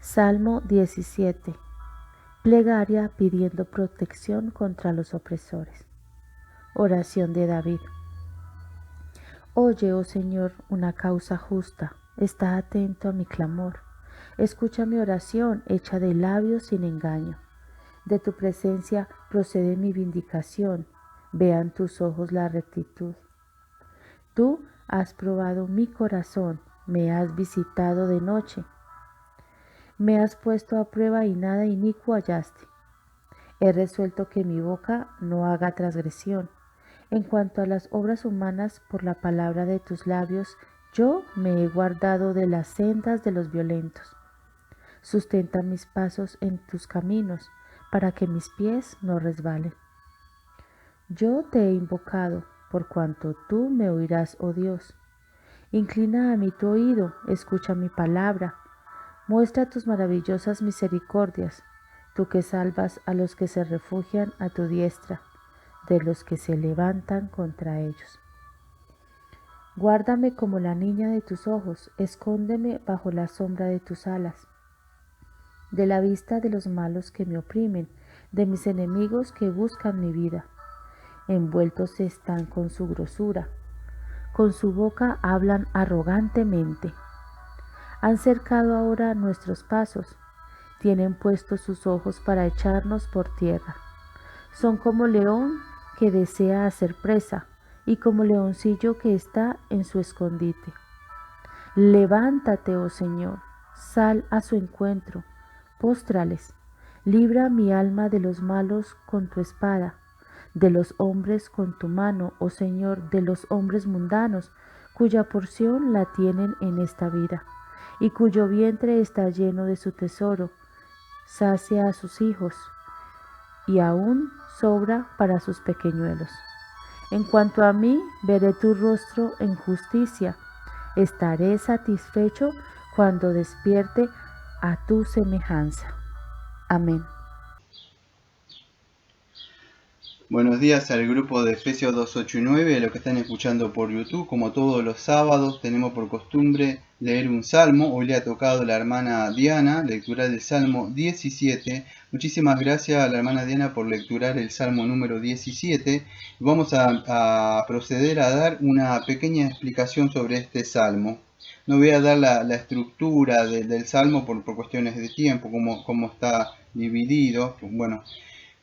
Salmo 17. Plegaria pidiendo protección contra los opresores. Oración de David. Oye, oh Señor, una causa justa, está atento a mi clamor. Escucha mi oración hecha de labios sin engaño. De tu presencia procede mi vindicación, vean tus ojos la rectitud. Tú has probado mi corazón, me has visitado de noche. Me has puesto a prueba y nada inicuo hallaste. He resuelto que mi boca no haga transgresión. En cuanto a las obras humanas, por la palabra de tus labios, yo me he guardado de las sendas de los violentos. Sustenta mis pasos en tus caminos, para que mis pies no resbalen. Yo te he invocado, por cuanto tú me oirás, oh Dios. Inclina a mí tu oído, escucha mi palabra. Muestra tus maravillosas misericordias, tú que salvas a los que se refugian a tu diestra, de los que se levantan contra ellos. Guárdame como la niña de tus ojos, escóndeme bajo la sombra de tus alas, de la vista de los malos que me oprimen, de mis enemigos que buscan mi vida. Envueltos están con su grosura, con su boca hablan arrogantemente. Han cercado ahora nuestros pasos, tienen puestos sus ojos para echarnos por tierra. Son como león que desea hacer presa y como leoncillo que está en su escondite. Levántate, oh Señor, sal a su encuentro, póstrales, libra mi alma de los malos con tu espada, de los hombres con tu mano, oh Señor, de los hombres mundanos, cuya porción la tienen en esta vida, y cuyo vientre está lleno de su tesoro, sacia a sus hijos, y aún sobra para sus pequeñuelos. En cuanto a mí, veré tu rostro en justicia, estaré satisfecho cuando despierte a tu semejanza. Amén. Buenos días al grupo de Efesios 2, 8 y 9, a los que están escuchando por YouTube. Como todos los sábados tenemos por costumbre leer un salmo. Hoy le ha tocado a la hermana Diana lecturar el Salmo 17. Muchísimas gracias a la hermana Diana por lecturar el Salmo número 17. Vamos a proceder a dar una pequeña explicación sobre este Salmo. No voy a dar la estructura del Salmo por cuestiones de tiempo, cómo está dividido. Bueno,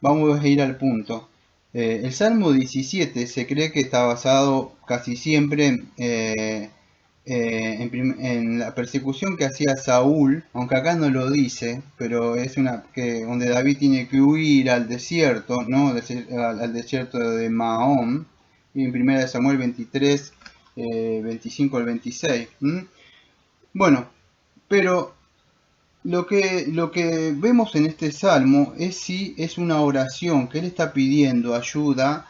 vamos a ir al punto. El Salmo 17 se cree que está basado casi siempre en la persecución que hacía Saúl, aunque acá no lo dice, pero es donde David tiene que huir al desierto, ¿no? Al desierto de Mahón, y en 1 Samuel 23, 25 al 26. Bueno, pero lo que vemos en este salmo es una oración que él está pidiendo ayuda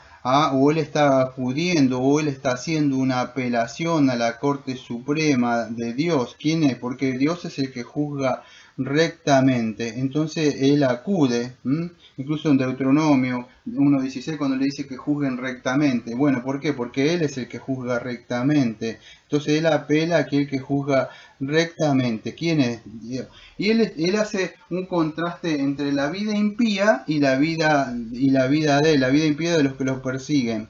o él está acudiendo o él está haciendo una apelación a la Corte Suprema de Dios. ¿Quién es? Porque Dios es el que juzga rectamente. Entonces él acude, incluso en Deuteronomio 1.16 cuando le dice que juzguen rectamente. Bueno, ¿por qué? Porque él es el que juzga rectamente. Entonces él apela a aquel que juzga rectamente. ¿Quién es? Dios. Y él hace un contraste entre la vida impía y la vida de él, la vida impía de los que los persiguen.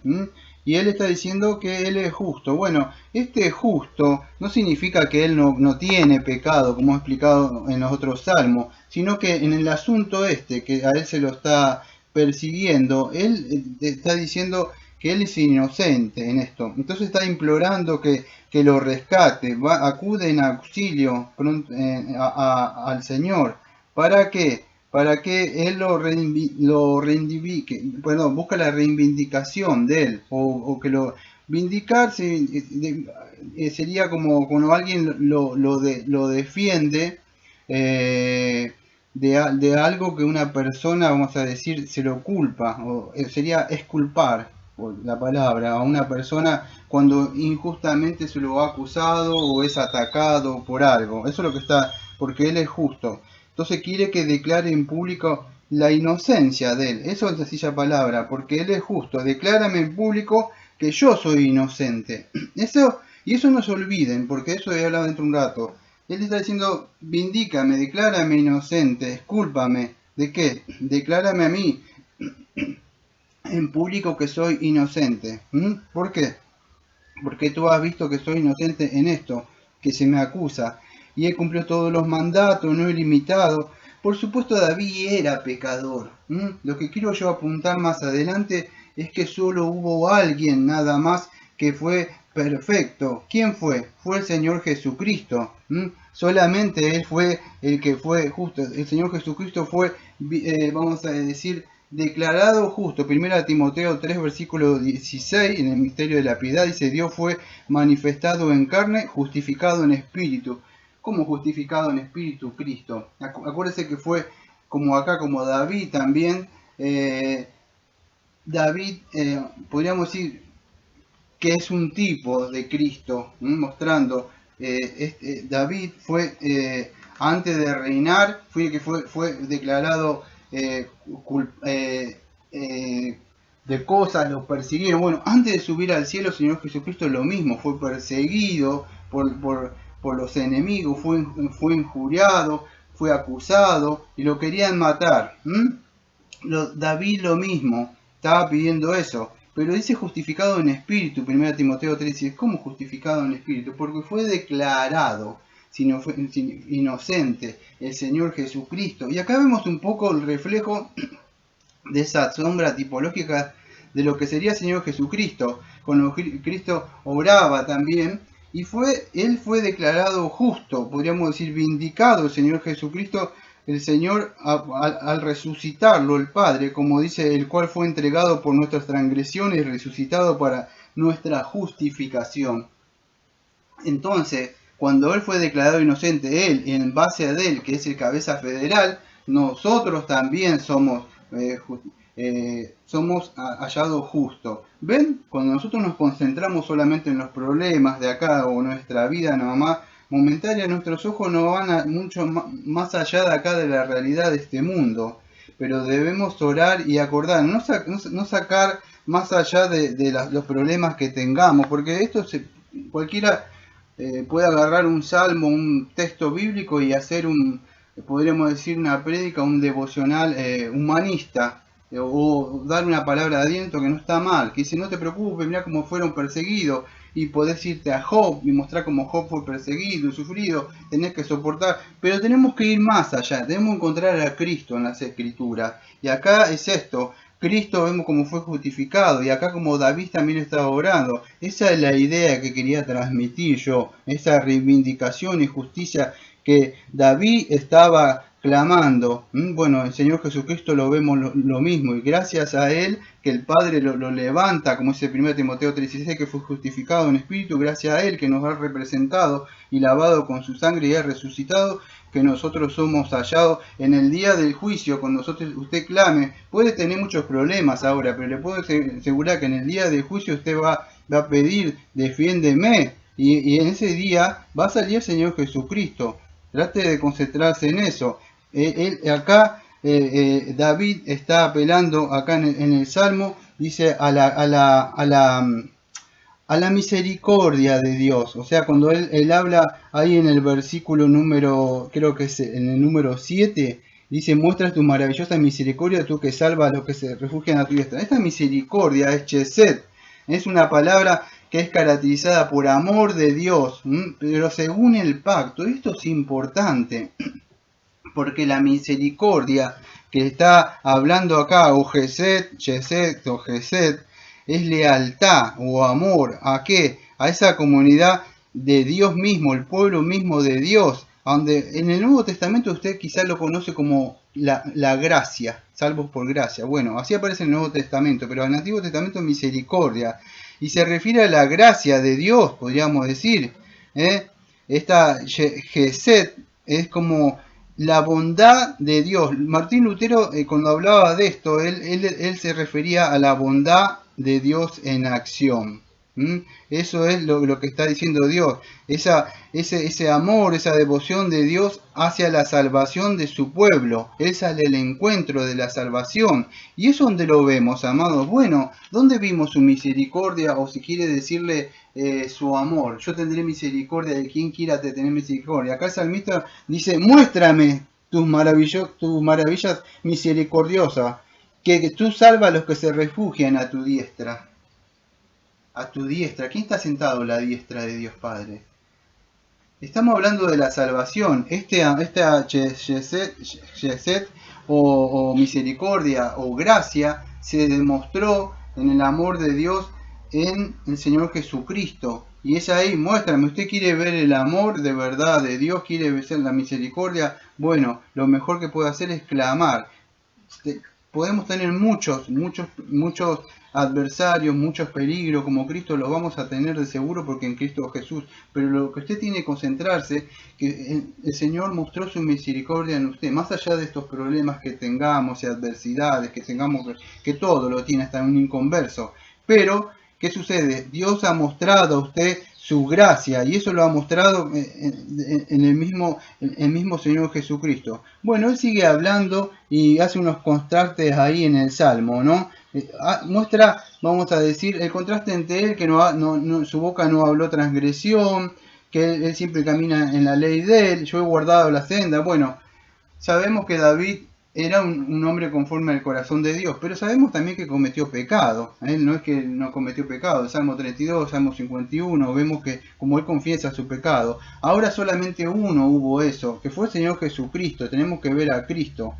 Y él está diciendo que él es justo. Bueno, este justo no significa que él no tiene pecado, como he explicado en los otros salmos, sino que en el asunto que a él se lo está persiguiendo, él está diciendo que él es inocente en esto. Entonces está implorando que lo rescate, acude en auxilio al Señor. ¿Para qué? Para que Él lo reivindique, bueno, busca la reivindicación de Él, o que lo vindicar sería como cuando alguien lo defiende de algo que una persona, vamos a decir, se lo culpa, o sería exculpar, por la palabra, a una persona cuando injustamente se lo ha acusado o es atacado por algo. Eso es lo que está, porque él es justo. Entonces quiere que declare en público la inocencia de él. Eso es sencilla palabra, porque él es justo. Declárame en público que yo soy inocente. Y eso no se olviden, porque eso he hablado dentro de un rato. Él está diciendo, vindícame, declárame inocente, escúlpame. ¿De qué? Declárame a mí en público que soy inocente. ¿Por qué? Porque tú has visto que soy inocente en esto, que se me acusa, y he cumplido todos los mandatos, no he limitado. Por supuesto, David era pecador. Lo que quiero yo apuntar más adelante es que solo hubo alguien nada más que fue perfecto. ¿Quién fue? Fue el Señor Jesucristo. Solamente Él fue el que fue justo. El Señor Jesucristo fue, vamos a decir, declarado justo. Primera Timoteo 3, versículo 16, en el misterio de la piedad, dice, Dios fue manifestado en carne, justificado en espíritu. ¿Cómo justificado en espíritu? Cristo. Acuérdense que fue como acá, como David también. David, podríamos decir que es un tipo de Cristo, mostrando, David fue, antes de reinar, fue declarado de cosas, lo persiguieron. Bueno, antes de subir al cielo, el Señor Jesucristo lo mismo, fue perseguido por los enemigos, fue injuriado, fue acusado y lo querían matar. David lo mismo, estaba pidiendo eso, pero dice justificado en espíritu, 1 Timoteo 3, dice, ¿cómo justificado en espíritu? Porque fue declarado inocente el Señor Jesucristo. Y acá vemos un poco el reflejo de esa sombra tipológica de lo que sería el Señor Jesucristo, con lo que Cristo obraba también, y él fue declarado justo, podríamos decir vindicado el Señor Jesucristo, el Señor al resucitarlo, el Padre, como dice, el cual fue entregado por nuestras transgresiones y resucitado para nuestra justificación. Entonces, cuando Él fue declarado inocente, Él, en base a Él, que es el cabeza federal, nosotros también somos hallados justos. ¿Ven? Cuando nosotros nos concentramos solamente en los problemas de acá o nuestra vida nada más momentánea, nuestros ojos no van mucho más allá de acá de la realidad de este mundo. Pero debemos orar y acordar, no sacar más allá de los problemas que tengamos, porque esto cualquiera puede agarrar un salmo, un texto bíblico y hacer podríamos decir, una prédica, un devocional humanista, o dar una palabra de aliento que no está mal, que dice, no te preocupes, mira cómo fueron perseguidos, y podés irte a Job y mostrar cómo Job fue perseguido y sufrido, tenés que soportar, pero tenemos que ir más allá, tenemos que encontrar a Cristo en las Escrituras, y acá es esto, Cristo vemos cómo fue justificado, y acá como David también estaba orando. Esa es la idea que quería transmitir yo, esa reivindicación y justicia que David estaba clamando. Bueno, el Señor Jesucristo lo vemos lo mismo, y gracias a Él que el Padre lo levanta, como dice 1 Timoteo 3:16, que fue justificado en espíritu, gracias a Él que nos ha representado y lavado con su sangre y ha resucitado, que nosotros somos hallados en el día del juicio. Cuando usted clame, puede tener muchos problemas ahora, pero le puedo asegurar que en el día del juicio usted va a pedir, defiéndeme, y en ese día va a salir el Señor Jesucristo. Trate de concentrarse en eso. Acá David está apelando, acá en el Salmo, dice a la misericordia de Dios. O sea, cuando él habla ahí en el versículo número, creo que es en el número 7, dice, muestras tu maravillosa misericordia, tú que salvas a los que se refugian a tu diestra. Esta misericordia es chesed, es una palabra que es caracterizada por amor de Dios, pero según el pacto. Esto es importante, porque la misericordia que está hablando acá, o chesed, o chesed, es lealtad o amor. ¿A qué? A esa comunidad de Dios mismo, el pueblo mismo de Dios, donde en el Nuevo Testamento usted quizás lo conoce como la gracia, salvos por gracia. Bueno, así aparece en el Nuevo Testamento, pero en el Antiguo Testamento misericordia, y se refiere a la gracia de Dios, podríamos decir. Esta Gesed es como la bondad de Dios. Martín Lutero, cuando hablaba de esto, él se refería a la bondad de Dios en acción. ¿Mm? Eso es lo que está diciendo Dios. Ese amor, esa devoción de Dios hacia la salvación de su pueblo. Él sale al encuentro de la salvación. ¿Y eso dónde lo vemos, amados? Bueno, ¿dónde vimos su misericordia? O si quiere decirle su amor. Yo tendré misericordia de quien quiera tener misericordia. Acá el salmista dice, muéstrame tus maravillas misericordiosas, que tú salvas a los que se refugian a tu diestra. A tu diestra. ¿Quién está sentado a la diestra de Dios Padre? Estamos hablando de la salvación. Esta Yeset o misericordia o gracia se demostró en el amor de Dios en el Señor Jesucristo. Y es ahí, muéstrame, usted quiere ver el amor de verdad de Dios, quiere ver la misericordia. Bueno, lo mejor que puede hacer es clamar. Podemos tener muchos adversarios, muchos peligros, como Cristo los vamos a tener de seguro porque en Cristo Jesús, pero lo que usted tiene que concentrarse, que el Señor mostró su misericordia en usted, más allá de estos problemas que tengamos y adversidades, que tengamos, que todo lo tiene hasta un inconverso, pero ¿qué sucede? Dios ha mostrado a usted su gracia y eso lo ha mostrado en el mismo Señor Jesucristo. Bueno, él sigue hablando y hace unos contrastes ahí en el Salmo, ¿no? Muestra, vamos a decir, el contraste entre él, que su boca no habló transgresión, que él siempre camina en la ley de él, yo he guardado la senda. Bueno, sabemos que David era un hombre conforme al corazón de Dios, pero sabemos también que cometió pecado. Él no es que no cometió pecado. Salmo 32, Salmo 51, vemos que como él confiesa su pecado. Ahora solamente uno hubo eso, que fue el Señor Jesucristo. Tenemos que ver a Cristo.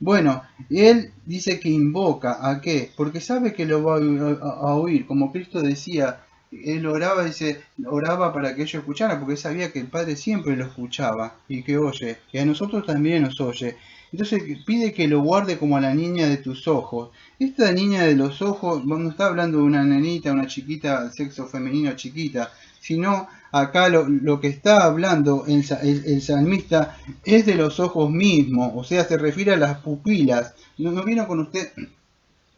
Bueno, él dice que invoca, ¿a qué? Porque sabe que lo va a oír. Como Cristo decía, él oraba para que ellos escucharan, porque él sabía que el Padre siempre lo escuchaba y que oye, y a nosotros también nos oye. Entonces pide que lo guarde como a la niña de tus ojos. Esta niña de los ojos, no está hablando de una nenita, una chiquita, sexo femenino chiquita, sino acá lo que está hablando el salmista es de los ojos mismos, o sea, se refiere a las pupilas. ¿No vino con usted?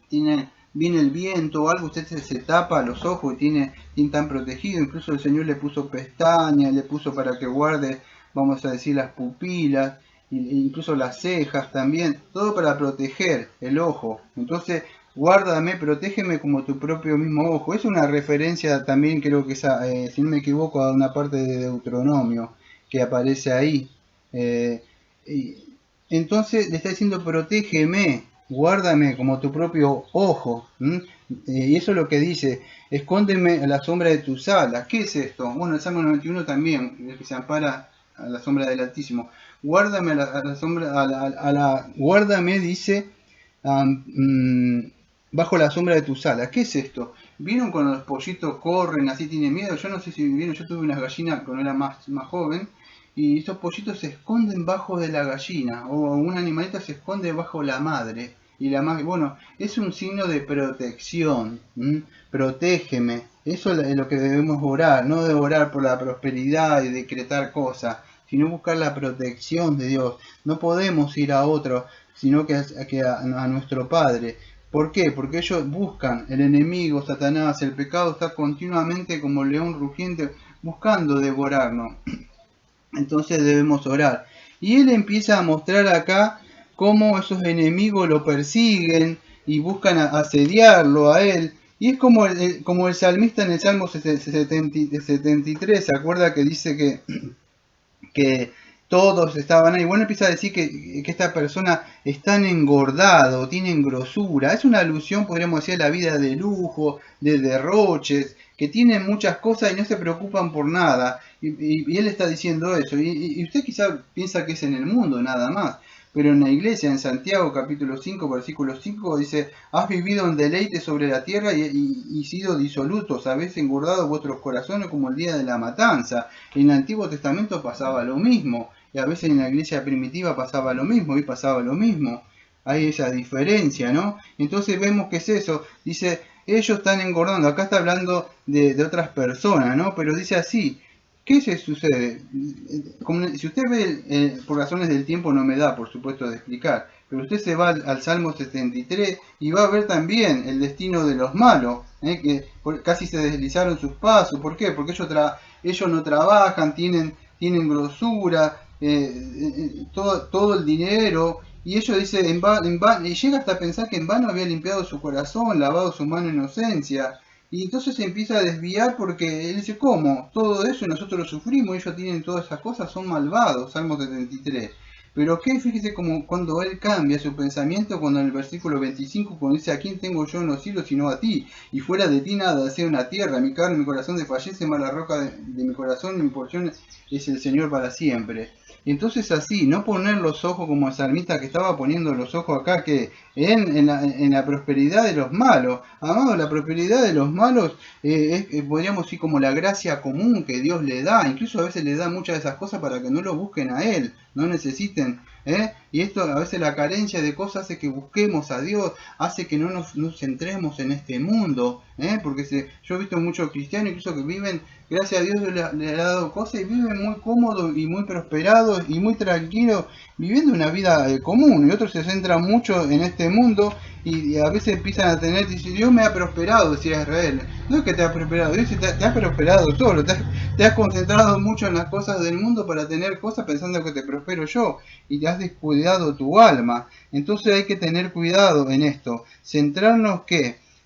Viene el viento o algo, usted se tapa los ojos y tiene tan protegido. Incluso el Señor le puso pestañas, le puso para que guarde, vamos a decir, las pupilas, incluso las cejas también, todo para proteger el ojo. Entonces, guárdame, protégeme como tu propio mismo ojo. Es una referencia también, creo que esa, si no me equivoco, a una parte de Deuteronomio que aparece ahí. Entonces le está diciendo, protégeme, guárdame como tu propio ojo. Y eso es lo que dice, escóndeme a la sombra de tus alas. ¿Qué es esto? Bueno, el Salmo 91 también, el que se ampara a la sombra del Altísimo. Guárdame a la sombra, guárdame, dice, bajo la sombra de tus alas. ¿Qué es esto? ¿Vieron cuando los pollitos corren, así tienen miedo? Yo no sé si vieron, yo tuve unas gallinas cuando era más joven, y estos pollitos se esconden bajo de la gallina, o un animalito se esconde bajo la madre. Y la madre, bueno, es un signo de protección. Protégeme. Eso es lo que debemos orar, no de orar por la prosperidad y decretar cosas, sino buscar la protección de Dios. No podemos ir a otro, sino que a nuestro Padre. ¿Por qué? Porque ellos buscan, el enemigo, Satanás, el pecado está continuamente como león rugiente buscando devorarnos. Entonces debemos orar. Y él empieza a mostrar acá cómo esos enemigos lo persiguen y buscan asediarlo a él. Y es como el salmista en el Salmo 73, ¿se acuerda que dice que todos estaban ahí? Bueno, empieza a decir que esta persona está engordado, tiene grosura. Es una alusión, podríamos decir, a la vida de lujo, de derroches, que tienen muchas cosas y no se preocupan por nada. Y él está diciendo eso. Y usted quizá piensa que es en el mundo nada más. Pero en la iglesia, en Santiago capítulo 5, versículo 5, dice, has vivido en deleite sobre la tierra y sido disolutos, habéis engordado vuestros corazones como el día de la matanza. En el Antiguo Testamento pasaba lo mismo, y a veces en la iglesia primitiva pasaba lo mismo, y pasaba lo mismo. Hay esa diferencia, ¿no? Entonces vemos que es eso. Dice, ellos están engordando. Acá está hablando de otras personas, ¿no? Pero dice así, ¿Qué se sucede? Si usted ve, por razones del tiempo no me da, por supuesto, de explicar, pero usted se va al Salmo 73 y va a ver también el destino de los malos, que casi se deslizaron sus pasos. ¿Por qué? Porque ellos no trabajan, tienen grosura, todo el dinero, y ellos dicen, y llega hasta pensar que en vano había limpiado su corazón, lavado su mano inocencia. Y entonces se empieza a desviar porque él dice, ¿cómo? Todo eso nosotros lo sufrimos, ellos tienen todas esas cosas, son malvados, Salmo 73. Pero que fíjese como cuando él cambia su pensamiento, cuando en el versículo 25, cuando dice, ¿a quién tengo yo en los cielos sino a ti? Y fuera de ti nada sea una tierra, mi carne, mi corazón desfallece, más la roca de mi corazón y mi porción es el Señor para siempre. Entonces así, no poner los ojos como el salmista que estaba poniendo los ojos acá, que en la prosperidad de los malos. Amado, la prosperidad de los malos podríamos decir como la gracia común que Dios le da. Incluso a veces le da muchas de esas cosas para que no lo busquen a Él, no necesiten. Y esto a veces la carencia de cosas hace que busquemos a Dios, hace que no nos centremos en este mundo. Porque yo he visto muchos cristianos incluso que viven, gracias a Dios le ha dado cosas y viven muy cómodos y muy prosperados y muy tranquilos, viviendo una vida común. Y otros se centran mucho en este mundo y a veces empiezan a tener, dice, Dios me ha prosperado, decía Israel. No es que te ha prosperado, Dios te ha prosperado solo, te has concentrado mucho en las cosas del mundo para tener cosas pensando que te prospero yo y te has descuidado tu alma. Entonces hay que tener cuidado en esto.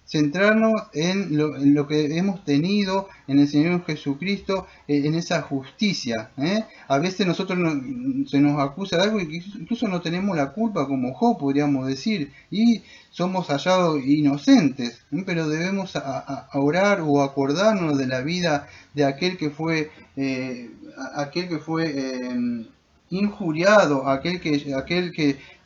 Centrarnos en lo que hemos tenido en el Señor Jesucristo, en esa justicia. A veces nosotros se nos acusa de algo y incluso no tenemos la culpa, como Job podríamos decir, y somos hallados inocentes, pero debemos a orar o acordarnos de la vida de aquel que fue injuriado, aquel que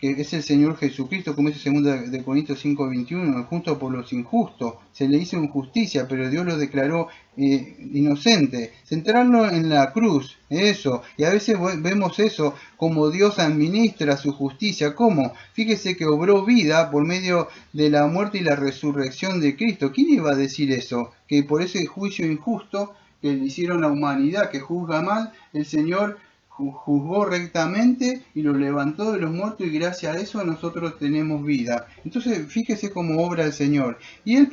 es el Señor Jesucristo, como dice 2 de Corintios 5:21, justo por los injustos, se le hizo injusticia, pero Dios lo declaró inocente. Centrarnos en la cruz, eso, y a veces vemos eso, como Dios administra su justicia, ¿cómo? Fíjese que obró vida por medio de la muerte y la resurrección de Cristo. ¿Quién iba a decir eso? Que por ese juicio injusto que le hicieron a la humanidad, que juzga mal, el Señor juzgó rectamente y lo levantó de los muertos y gracias a eso nosotros tenemos vida. Entonces fíjese cómo obra el Señor. Y Él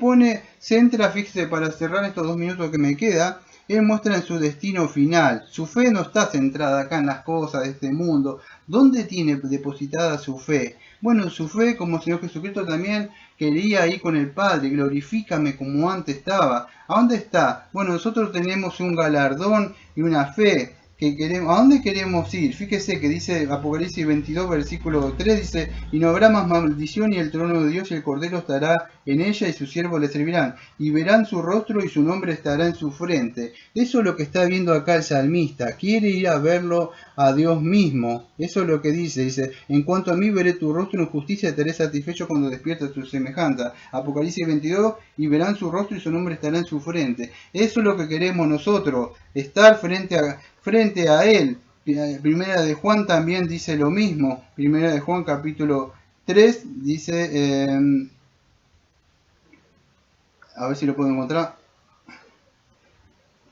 centra, fíjese, para cerrar estos 2 minutos que me queda, Él muestra en su destino final. Su fe no está centrada acá en las cosas de este mundo. ¿Dónde tiene depositada su fe? Bueno, su fe, como el Señor Jesucristo también quería ir con el Padre, glorifícame como antes estaba. ¿A dónde está? Bueno, nosotros tenemos un galardón y una fe que queremos. ¿A dónde queremos ir? Fíjese que dice Apocalipsis 22, versículo 3, dice, y no habrá más maldición y el trono de Dios y el Cordero estará en ella y sus siervos le servirán, y verán su rostro y su nombre estará en su frente. Eso es lo que está viendo acá el salmista, quiere ir a verlo a Dios mismo. Eso es lo que dice, en cuanto a mí veré tu rostro en justicia y estaré satisfecho cuando despiertas tu semejanza. Apocalipsis 22, y verán su rostro y su nombre estará en su frente. Eso es lo que queremos nosotros, estar frente a Él. Primera de Juan también dice lo mismo. Primera de Juan capítulo 3 dice, a ver si lo puedo encontrar.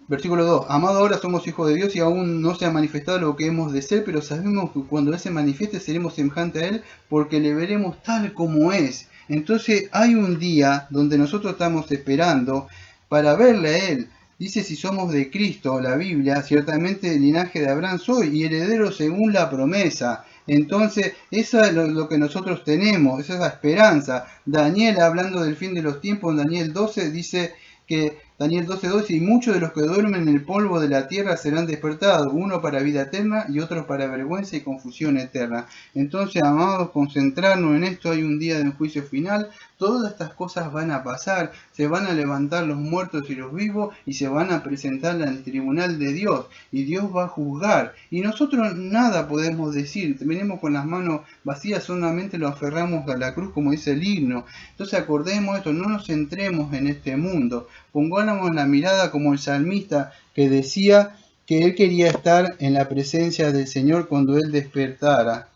Versículo 2. Amado, ahora somos hijos de Dios y aún no se ha manifestado lo que hemos de ser, pero sabemos que cuando Él se manifieste seremos semejantes a Él porque le veremos tal como es. Entonces hay un día donde nosotros estamos esperando para verle a Él. Dice, si somos de Cristo, la Biblia, ciertamente el linaje de Abraham soy y heredero según la promesa. Entonces, eso es lo que nosotros tenemos, esa es la esperanza. Daniel, hablando del fin de los tiempos, en Daniel 12, dice que Daniel 12:12, y muchos de los que duermen en el polvo de la tierra serán despertados, uno para vida eterna y otro para vergüenza y confusión eterna. Entonces, amados, concentrarnos en esto, hay un día del juicio final, todas estas cosas van a pasar, se van a levantar los muertos y los vivos y se van a presentar al tribunal de Dios y Dios va a juzgar. Y nosotros nada podemos decir, venimos con las manos vacías, solamente lo aferramos a la cruz como dice el himno. Entonces acordemos esto, no nos centremos en este mundo, pongamos la mirada como el salmista que decía que él quería estar en la presencia del Señor cuando Él despertara.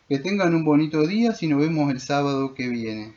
Que tengan un bonito día, si nos vemos el sábado que viene.